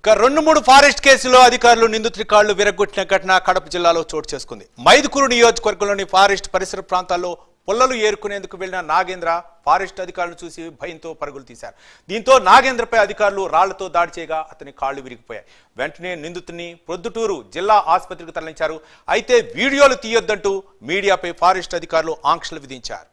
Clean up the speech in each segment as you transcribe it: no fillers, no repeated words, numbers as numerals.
రెండు మూడు ఫారెస్ట్ కేసులో అధికారులు నిందితుడి కాళ్లు విరగొట్టిన ఘటన కడప జిల్లాలో చోటు చేసుకుంది. మైదుకూరు నియోజకవర్గంలోని ఫారెస్ట్ పరిసర ప్రాంతాల్లో పుల్లలు ఏరుకునేందుకు వెళ్లిన నాగేంద్ర ఫారెస్ట్ అధికారులను చూసి భయంతో పరుగులు తీశారు. దీంతో నాగేంద్రపై అధికారులు రాళ్లతో దాడి చేయగా అతని కాళ్లు విరిగిపోయాయి. వెంటనే నిందితుడిని ప్రొద్దుటూరు జిల్లా ఆసుపత్రికి తరలించారు. అయితే వీడియోలు తీయొద్దంటూ మీడియాపై ఫారెస్ట్ అధికారులు ఆంక్షలు విధించారు.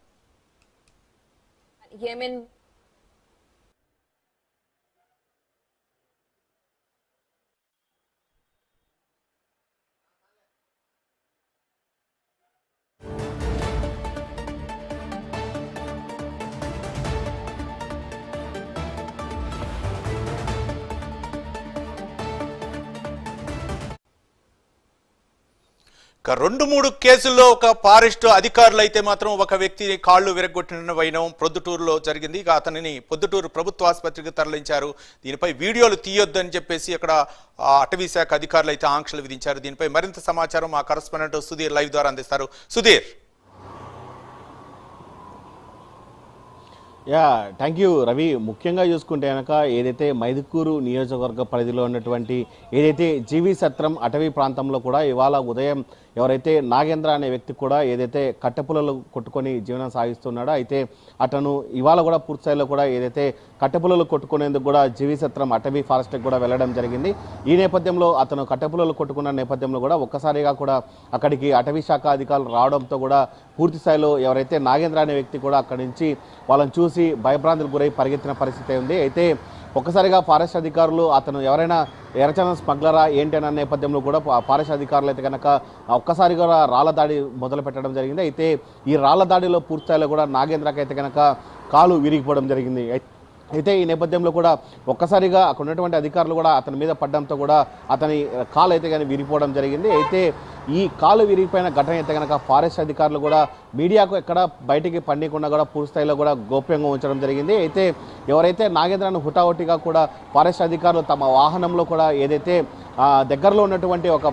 రెండు మూడు కేసుల్లో ఒక ఫారెస్ట్ అధికారులు అయితే మాత్రం ఒక వ్యక్తి కాళ్లు విరగొట్టిన వైనం ప్రొద్దుటూరులో జరిగింది. ఇక అతనిని పొద్దుటూరు ప్రభుత్వ ఆసుపత్రికి తరలించారు. దీనిపై వీడియోలు తీయొద్దని చెప్పేసి అక్కడ అటవీ శాఖ అధికారులు అయితే ఆంక్షలు విధించారు. దీనిపై మరింత సమాచారం మా కరెస్పాండెంట్ సుధీర్ లైవ్ ద్వారా అందిస్తారు. సుధీర్. Thank you Ravi. ముఖ్యంగా చూసుకుంటే కనుక ఏదైతే మైదుకూరు నియోజకవర్గ పరిధిలో ఉన్నటువంటి ఏదైతే జీవి సత్రం అటవీ ప్రాంతంలో కూడా ఇవాళ ఉదయం ఎవరైతే నాగేంద్ర అనే వ్యక్తి కూడా ఏదైతే కట్టెపుల్లలు కొట్టుకొని జీవనం సాగిస్తున్నాడో అయితే అతను ఇవాళ కూడా పూర్తిస్థాయిలో కూడా ఏదైతే కట్టెపుల్లలు కొట్టుకునేందుకు కూడా జీవి సత్రం అటవీ ఫారెస్ట్కి కూడా వెళ్ళడం జరిగింది. ఈ నేపథ్యంలో అతను కట్టెపుల్లలు కొట్టుకున్న నేపథ్యంలో కూడా ఒక్కసారిగా కూడా అక్కడికి అటవీ శాఖ అధికారులు రావడంతో కూడా పూర్తిస్థాయిలో ఎవరైతే నాగేంద్ర అనే వ్యక్తి కూడా అక్కడి నుంచి వాళ్ళని చూసి భయభ్రాంతులకు గురై పరిగెత్తిన పరిస్థితి ఉంది. అయితే ఒక్కసారిగా ఫారెస్ట్ అధికారులు అతను ఎవరైనా ఎర్రచందనం స్మగ్లరా ఏంటి అన్న నేపథ్యంలో కూడా ఫారెస్ట్ అధికారులు అయితే కనుక ఒక్కసారిగా రాళ్ల దాడి మొదలు పెట్టడం జరిగింది. అయితే ఈ రాళ్ల దాడిలో పూర్తిస్థాయిలో కూడా నాగేంద్రకి అయితే కనుక కాలు విరిగిపోవడం జరిగింది. అయితే ఈ నేపథ్యంలో కూడా ఒక్కసారిగా అక్కడ ఉన్నటువంటి అధికారులు కూడా అతని మీద పడడంతో కూడా అతని కాలు అయితే కానీ విరిగిపోవడం జరిగింది. అయితే ఈ కాలు విరిగిపోయిన ఘటన అయితే కనుక ఫారెస్ట్ అధికారులు కూడా మీడియాకు ఎక్కడ బయటికి పండికుండా కూడా పూర్తిస్థాయిలో కూడా గోప్యంగా ఉంచడం జరిగింది. అయితే ఎవరైతే నాగేంద్రను హుటాహుటిగా కూడా ఫారెస్ట్ అధికారులు తమ వాహనంలో కూడా ఏదైతే దగ్గరలో ఉన్నటువంటి ఒక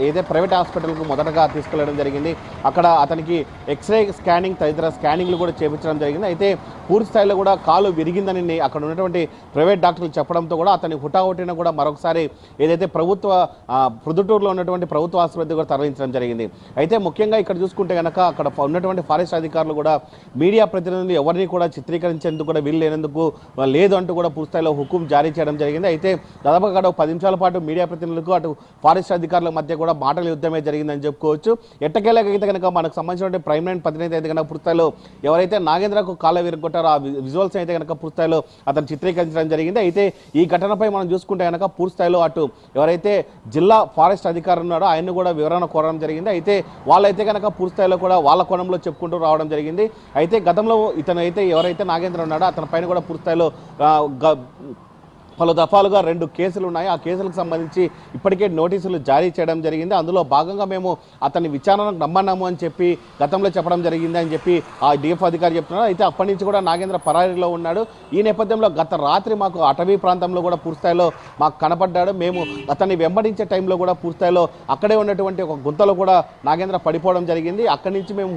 ఏదైతే ప్రైవేట్ హాస్పిటల్కు మొదటగా తీసుకెళ్లడం జరిగింది. అక్కడ అతనికి ఎక్స్రే స్కానింగ్ తదితర స్కానింగ్లు కూడా చేయించడం జరిగింది. అయితే పూర్తి స్థాయిలో కూడా కాలు విరిగిందని అక్కడ ఉన్నటువంటి ప్రైవేట్ డాక్టర్లు చెప్పడంతో కూడా అతని హుటాహుటిన కూడా మరొకసారి ఏదైతే ప్రొద్దుటూరులో ఉన్నటువంటి ప్రభుత్వ ఆసుపత్రి కూడా తరలించడం జరిగింది. అయితే ముఖ్యంగా ఇక్కడ చూసుకుంటే కనుక అక్కడ ఉన్నటువంటి ఫారెస్ట్ అధికారులు కూడా మీడియా ప్రతినిధులు ఎవరిని కూడా చిత్రీకరించేందుకు కూడా వీలు లేనందుకు లేదు అంటూ కూడా పూర్తిస్థాయిలో హుకుం జారీ చేయడం జరిగింది. అయితే దాదాపుగా 10 నిమిషాల పాటు మీడియా ప్రతినిధులకు అటు ఫారెస్ట్ అధికారుల మధ్య కూడా మాటల యుద్ధమే జరిగిందని చెప్పుకోవచ్చు. ఎట్టకేలకైతే కనుక మనకు సంబంధించిన ప్రైమ్ లైన్ ప్రతినిధి అయితే కనుక పూర్తిస్థాయిలో ఎవరైతే నాగేంద్రకు కాళ్ళ విరగొట్టారో ఆ విజువల్స్ అయితే కనుక పూర్తిస్థాయిలో అతను చిత్రీకరించడం జరిగింది. అయితే ఈ ఘటనపై మనం చూసుకుంటే కనుక పూర్తిస్థాయిలో అటు ఎవరైతే జిల్లా ఫారెస్ట్ అధికారులు ఉన్నాడో ఆయన కూడా వివరణ కోరడం జరిగింది. అయితే వాళ్ళైతే కనుక పూర్తిస్థాయిలో కూడా వాళ్ళ కోణంలో చెప్పుకుంటూ రావడం జరిగింది. అయితే గతంలో ఇతను అయితే ఎవరైతే నాగేంద్ర ఉన్నాడో అతని పైన కూడా పూర్తిస్థాయిలో పలు దఫాలుగా 2 కేసులు ఉన్నాయి. ఆ కేసులకు సంబంధించి ఇప్పటికే నోటీసులు జారీ చేయడం జరిగింది. అందులో భాగంగా మేము అతన్ని విచారణకు నమ్మన్నాము అని చెప్పి గతంలో చెప్పడం జరిగింది అని చెప్పి ఆ డిఎఫ్ అధికారి చెప్తున్నారు. అయితే అప్పటి నుంచి కూడా నాగేంద్ర పరారీలో ఉన్నాడు. ఈ నేపథ్యంలో గత రాత్రి మాకు అటవీ ప్రాంతంలో కూడా పూర్తిస్థాయిలో మాకు కనపడ్డాడు. మేము అతన్ని వెంబడించే టైంలో కూడా పూర్తిస్థాయిలో అక్కడే ఉన్నటువంటి ఒక గుంతలో కూడా నాగేంద్ర పడిపోవడం జరిగింది. అక్కడి నుంచి మేము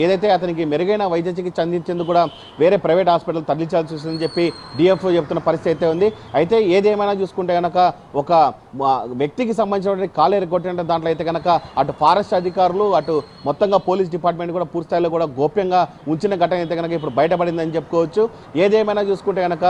ఏదైతే అతనికి మెరుగైన వైద్య చికిత్స అందించేందుకు కూడా వేరే ప్రైవేట్ హాస్పిటల్ తరలించాల్సి వస్తుందని చెప్పి డిఎఫ్ చెప్తున్న పరిస్థితి అయితే ఉంది. అయితే ఏదేమైనా చూసుకుంటే కనుక ఒక వ్యక్తికి సంబంధించినటువంటి కాలు ఎరగొట్టిన దాంట్లో అయితే కనుక అటు ఫారెస్ట్ అధికారులు అటు మొత్తంగా పోలీస్ డిపార్ట్మెంట్ కూడా పూర్తిస్థాయిలో కూడా గోప్యంగా ఉంచిన ఘటన అయితే కనుక ఇప్పుడు బయటపడిందని చెప్పుకోవచ్చు. ఏదేమైనా చూసుకుంటే కనుక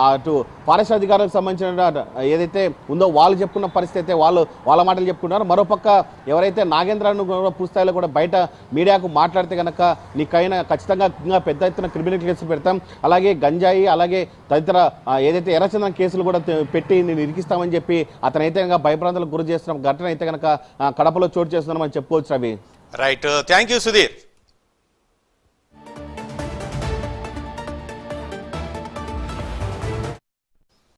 అటు ఫారెస్ట్ అధికారులకు సంబంధించిన ఏదైతే ఉందో వాళ్ళు చెప్పుకున్న పరిస్థితి అయితే వాళ్ళ మాటలు చెప్పుకున్నారు. మరోపక్క ఎవరైతే నాగేంద్రను కూడా పూర్తిస్థాయిలో కూడా బయట మీడియాకు మాట్లాడితే కనుక నీకైనా ఖచ్చితంగా ఇంకా పెద్ద ఎత్తున క్రిమినల్ కేసులు పెడతాం, అలాగే గంజాయి అలాగే తదితర ఏదైతే ఎర్రచందనం కేసులు కూడా పెట్టి నేను ఇరికిస్తామని చెప్పి అతనైతే కనుక భయభ్రాంతులకు గురి చేస్తున్న ఘటన అయితే కనుక కడపలో చోటు చేస్తున్నామని చెప్పుకోవచ్చు Ravi. Right, thank you Sudheer.